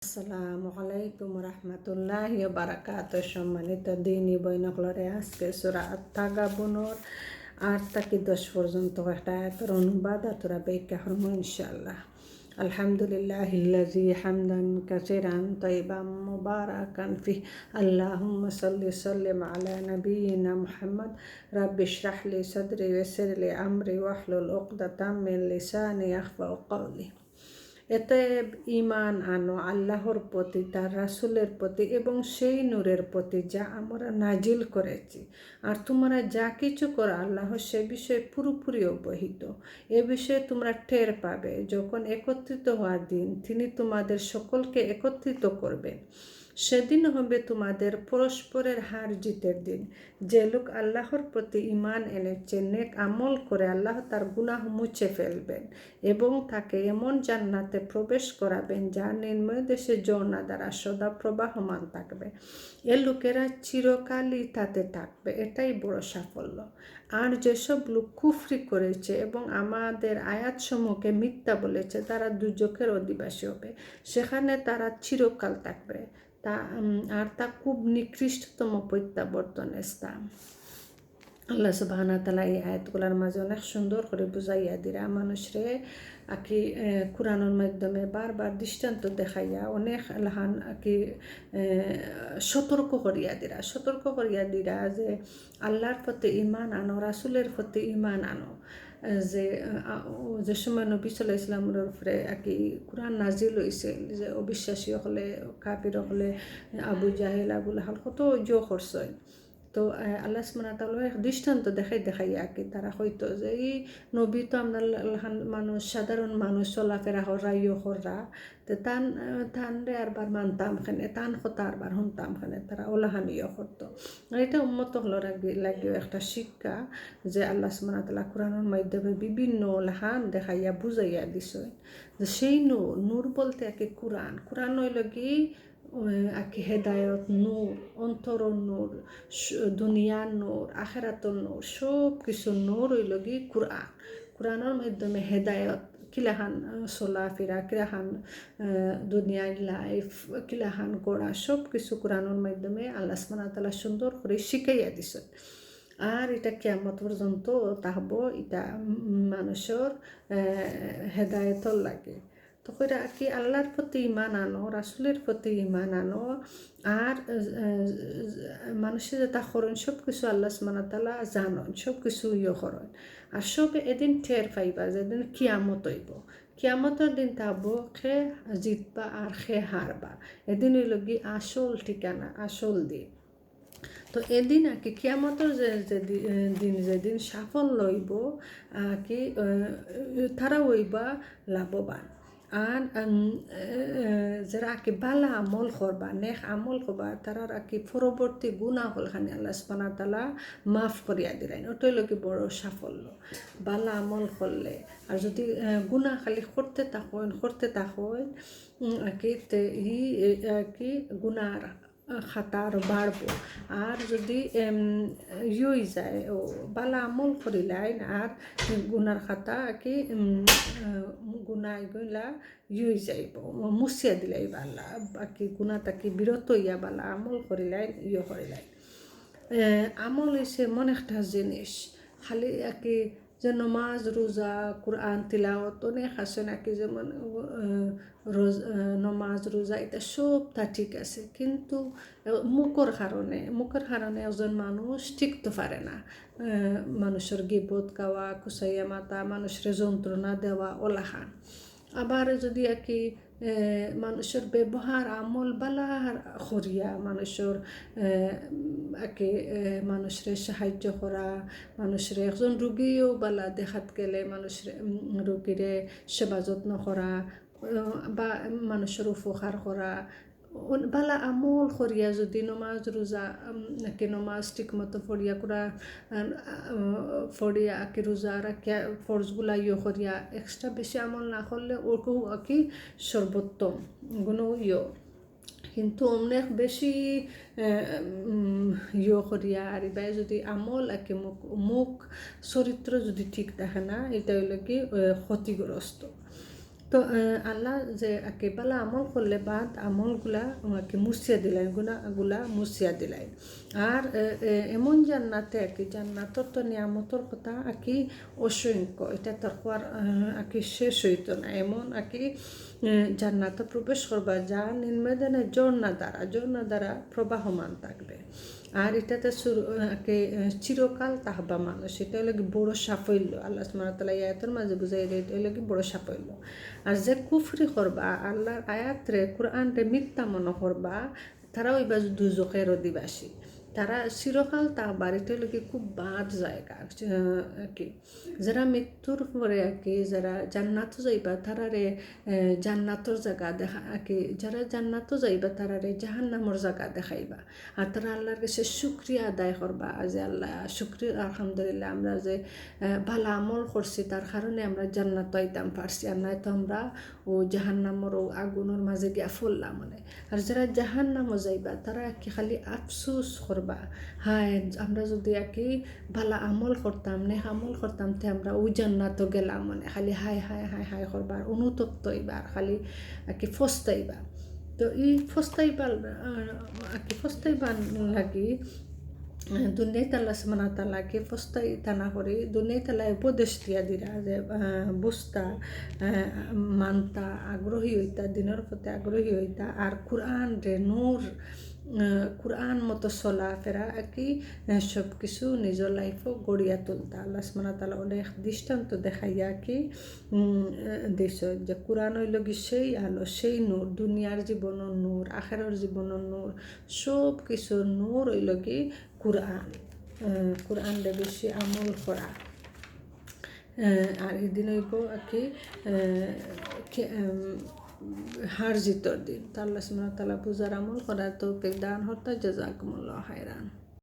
আসসালামু আলাইকুম রহমতুল্লাহি বারাকাত। সম্মানিত দিনী বইনকলরে আজকে সূরা আত-তাগাবুনের 8 থেকে 10 পর্যন্ত একটা আয়াতের অনুবাদ তোরা ব্যাখ্যা করব ইনশাআল্লাহ। আলহামদুলিল্লাহিল্লাযী হামদান কাসীরান তাইয়িবান মুবারাকান ফিহি আল্লাহুম্মা সাল্লিম আলা নাবিয়িনা মুহাম্মদ রাব্বি ইশরাহ লি সাদরি ওয়াইসির লি আমরি ওয়াহলুল উকদাতাম মিন লিসানি ইয়াফকাহু কওলি। এতএব ঈমান আনো আল্লাহর প্রতি, তার রাসূলের প্রতি এবং সেই নূরের প্রতি যা আমরা নাজিল করেছি। আর তোমরা যা কিছু করো আল্লাহ সে বিষয়ে পুরোপুরি অবহিত। এ বিষয়ে তোমরা টের পাবে যখন একত্রিত হওয়ার দিন তিনি তোমাদের সকলকে একত্রিত করবেন। সেদিন হবে তোমাদের পরস্পরের হার জিতের দিন। যে লোক আল্লাহর প্রতি ঈমান এনেছে, নেক আমল করে আল্লাহ তার গুনাহ মুছে ফেলবেন এবং তাকে এমন জান্নাতে প্রবেশ করাবেন যা নির্ময় দেশে ঝর্ণা দ্বারা সদা প্রবাহমান থাকবে। এ লোকেরা চিরকালই তাতে থাকবে। এটাই বড় সাফল্য। আর যেসব লোক কুফরি করেছে এবং আমাদের আয়াতসমূহকে মিথ্যা বলেছে তারা দুর্যোগের অধিবাসী হবে, সেখানে তারা চিরকাল থাকবে। তা খুব নিকৃষ্টতম প্রত্যাবর্তনের স্থান। আল্লাহ সুবহানাহু ওয়া তাআলা এই আয়াতগুলোর মাঝে অনেক সুন্দর করে বুঝাইয়া দিরা মানুষরে আকি কোরআনের মাধ্যমে বারবার দৃষ্টান্ত দেখাইয়া অনেক লাহান আকি সতর্ক করিয়া দিরা যে আল্লাহর প্রতি ঈমান আনো, রাসূলের প্রতি ঈমান আনো। যে সময় নবী সাল্লাল্লাহু আলাইহি ওয়াসাল্লামের উপরে আকি কোরআন নাজিল হয়েছে, যে অবিশ্বাসী হলে কাফির হলে আবু জাহেল আবু লাহাব কত জো করছে। তো আল্লাহ সুবহানাহু ওয়া তাআলা দৃষ্টান্ত দেখাইয়া আকি তারা হয়তো যে এই নবী তো আমরা মানুষ, সাধারণ মানুষ চলাফেরা হরা ইয়ে হরা, তো তানরে আরবার মানতাম খানে, তান কথা আরবার শুনতাম খানে, তারা ওলাহান ইয়ে করতো। এটা উম্মত হলর লাগিও একটা শিক্ষা যে আল্লাহ সুবহানাহু ওয়া তাআলা কোরআনের মাধ্যমে বিভিন্ন লাহান দেখাইয়া বুঝাইয়া দিছে যে সেই নূর বলতে আকি কোরআন হইল কি আকি হেদায়ত নূর, অন্তরর নূর, দুনিয়ার নূর, আখিরাতের নূর, সব কিছু নূর হইল কি কোরআনের মাধ্যমে হেদায়ত কিলাহান চলাফেরা, কিলাহান দুনিয়ার লাইফ, কিলাহান গড়া সব কিছু কোরআনের মাধ্যমে আল্লাহ সুবহানাহু ওয়া তাআলা সুন্দর করে শিখাইয়া দিছে। আর এটা কিয়ামত পর্যন্ত তাহব এটা মানুষের হেদায়তর লাগে। তো কইরা কি আল্লাহর প্রতি ঈমান আনো, রাসূলের প্রতি ঈমান আনো, আর মানুষের যেটা করেন সব কিছু আল্লাহ সুবহানাহু ওয়া তাআলা জানেন, সব কিছু ইয়ে করেন। আর সব এদিন টের পাইবা যেদিন কিয়ামত হইব। কিয়ামতের দিন তাহব খে জিতবা আর খে হারবা। এদিন হইল কি আসল ঠিকানা, আসল দিন। তো এদিন আর কি কিয়ামতের যেদিন সাফল্য হইব কি তারা হইবা লাভবান। আর যারা আকি বালা আমল করবা, নেক আমল করবা, তারা আকি পরবর্তী গুনাহ হলখানে আল্লাহ সুবহানাহু ওয়া তাআলা মাফ করিয়া দিলেন। ওটাই লোক বড় সাফল্য। বালা আমল করলে আর যদি গুনাহ খালি করতে থাকেন আকি গুনার খাতা আরও বাড়বো। আর যদি ইয়ে যায় বালা আমল করিলাই আর গুনার খাতা কি গুনা এগুলা ইয়ে যাইব, মুছিয়া দিলাই বালা বাকি গুনা তাকে বিরত হইয়া বালা আমল করিলাই ইয়ে করিলাই। আমল হইছে এমন একটা জিনিস, খালি আকি যে নমাজ রোজা কোরআন তিলাওয়াত অনেক আছে নাকি, যেমন নমাজ রোজা এটা সবটা ঠিক আছে, কিন্তু মুখের কারণে একজন মানুষ টিকতে পারে না। মানুষের গিবত গাওয়া, কুসাইয়া মাতা, মানুষের যন্ত্রণা দেওয়া ওলাহান। আবার যদি আর কি মানুষের ব্যবহার আমল বালা করিয়া মানুষের মানুষের সাহায্য করা, মানুষের একজন রুগীও বালা দেখাত গেলে মানুষের রুগীরে সেবা যত্ন করা বা মানুষের উপকার করা, বালা আমল করিয়া যদি নমাজ রোজা নাকি নমাজ ঠিক মতো পড়িয়া পড়িয়া আকি রোজা রাখিয়া ফরজগুলা ইয়ে করিয়া এক্সট্রা বেশি আমল না করলে ওরকেও আকি সর্বোত্তম গুণ ইয়ে, কিন্তু অনেক বেশি ইয়ে করিয়া আর এবার যদি আমল আকি মুখ চরিত্র যদি ঠিক থাকে না, এটা হইল কি ক্ষতিগ্রস্ত। তো আল্লাহ যে একেবালা আমল করলে বাদ আমলগুলা ওনাকে মুছিয়া দিলেন, গুণাগুলা মুছিয়া দিলেন। আর এমন জান্নাতে আর কি, জান্নাতর তো নিয়ামতর কথা আর কি অসংখ্য, এটা তো আর কি শেষ হইতো না। এমন আর কি জান্নাতে প্রবেশ করবা যা নির্মেদনে ঝর্ণা দ্বারা প্রবাহমান থাকবে। আর এটাতে চিরকাল তাহবা মানুষ, এটা হলো কি বড় সাফল্য। আল্লাহ সুবহানাহু ওয়া তাআলা আয়াতের মাঝে বুঝাই দেয় এটা হলো কি বড় সাফল্য। আর যে কুফরি করবা, আল্লাহর আয়াতরে কোরআনরে মিথ্যা মনে করবা, তারা ওই বাজু দুজখের অধিবাসী, তারা চিরকাল তাহবার। এটা হলো কি খুব বাদ জায়গা আর কি। যারা মৃত্যুর পরে আর কি যারা জান্নাত যাইবা তারারে জান্নাতর জায়গা দেখা আর কি, যারা জান্নাতও যাইবা তারারে জাহান্নামর জায়গা দেখাইবা। আর তারা আল্লাহর কাছে শুকরিয়া আদায় করবা যে আল্লাহ শুকরিয়া, আলহামদুলিল্লাহ আমরা যে ভালো আমল করছি তার কারণে আমরা জান্নাত আইতাম পারছি, আর নয়তো আমরা ও জাহান্নামর ও আগুনের মাঝে গিয়া ফুললাম মানে। আর যারা জাহান্নামও যাইবা তারা কি খালি আফসোস করবা, হায় আমরা যদি আর কি ভালো আমল করতাম, নেক আমল করতাম তে আমরা ওই জান্নাতও গেলাম মানে। খালি হায় হায় হায় হায় করবার, অনুতপ্ত হইবার, খালি আর কি ফস্তাইবা। তো এই ফস্তাইবার আর কি ফস্তাইবার লাগি দুনিয়াতে আল্লাহ সুবহানাহু ওয়া তাআলাকে ফস্তাই তানা করে দুনিয়াতে আল্লাহ উপদেশ দিয়া দিরা যে বুঝতা, মানতা, আগ্রহী হইতা, দিনের প্রতি আগ্রহী হইতা। আর কোরআন রে নূর, কোরআন মতো চলাফেরা আর কি সব কিছু নিজের লাইফও গড়িয়া তুলতা। আল্লাহ সুবহানাহু ওয়া তাআলা অনেক দৃষ্টান্ত দেখাইয়া কি দিছ যে কোরআন হইল কি সেই আলো, সেই নূর, দুনিয়ার জীবনের নূর, আখেরার জীবনের নূর, সব কিছুর নূর হইল কি কোরআনটা বেশি আমল করা। আর এদিন হইব আর কি হার জিতর দিন। তা আল্লাহ সুবহানাহু ওয়া তাআলা পূজার আমল করার তৌফিক দান হতা। জাযাকুমুল্লাহু খাইরান।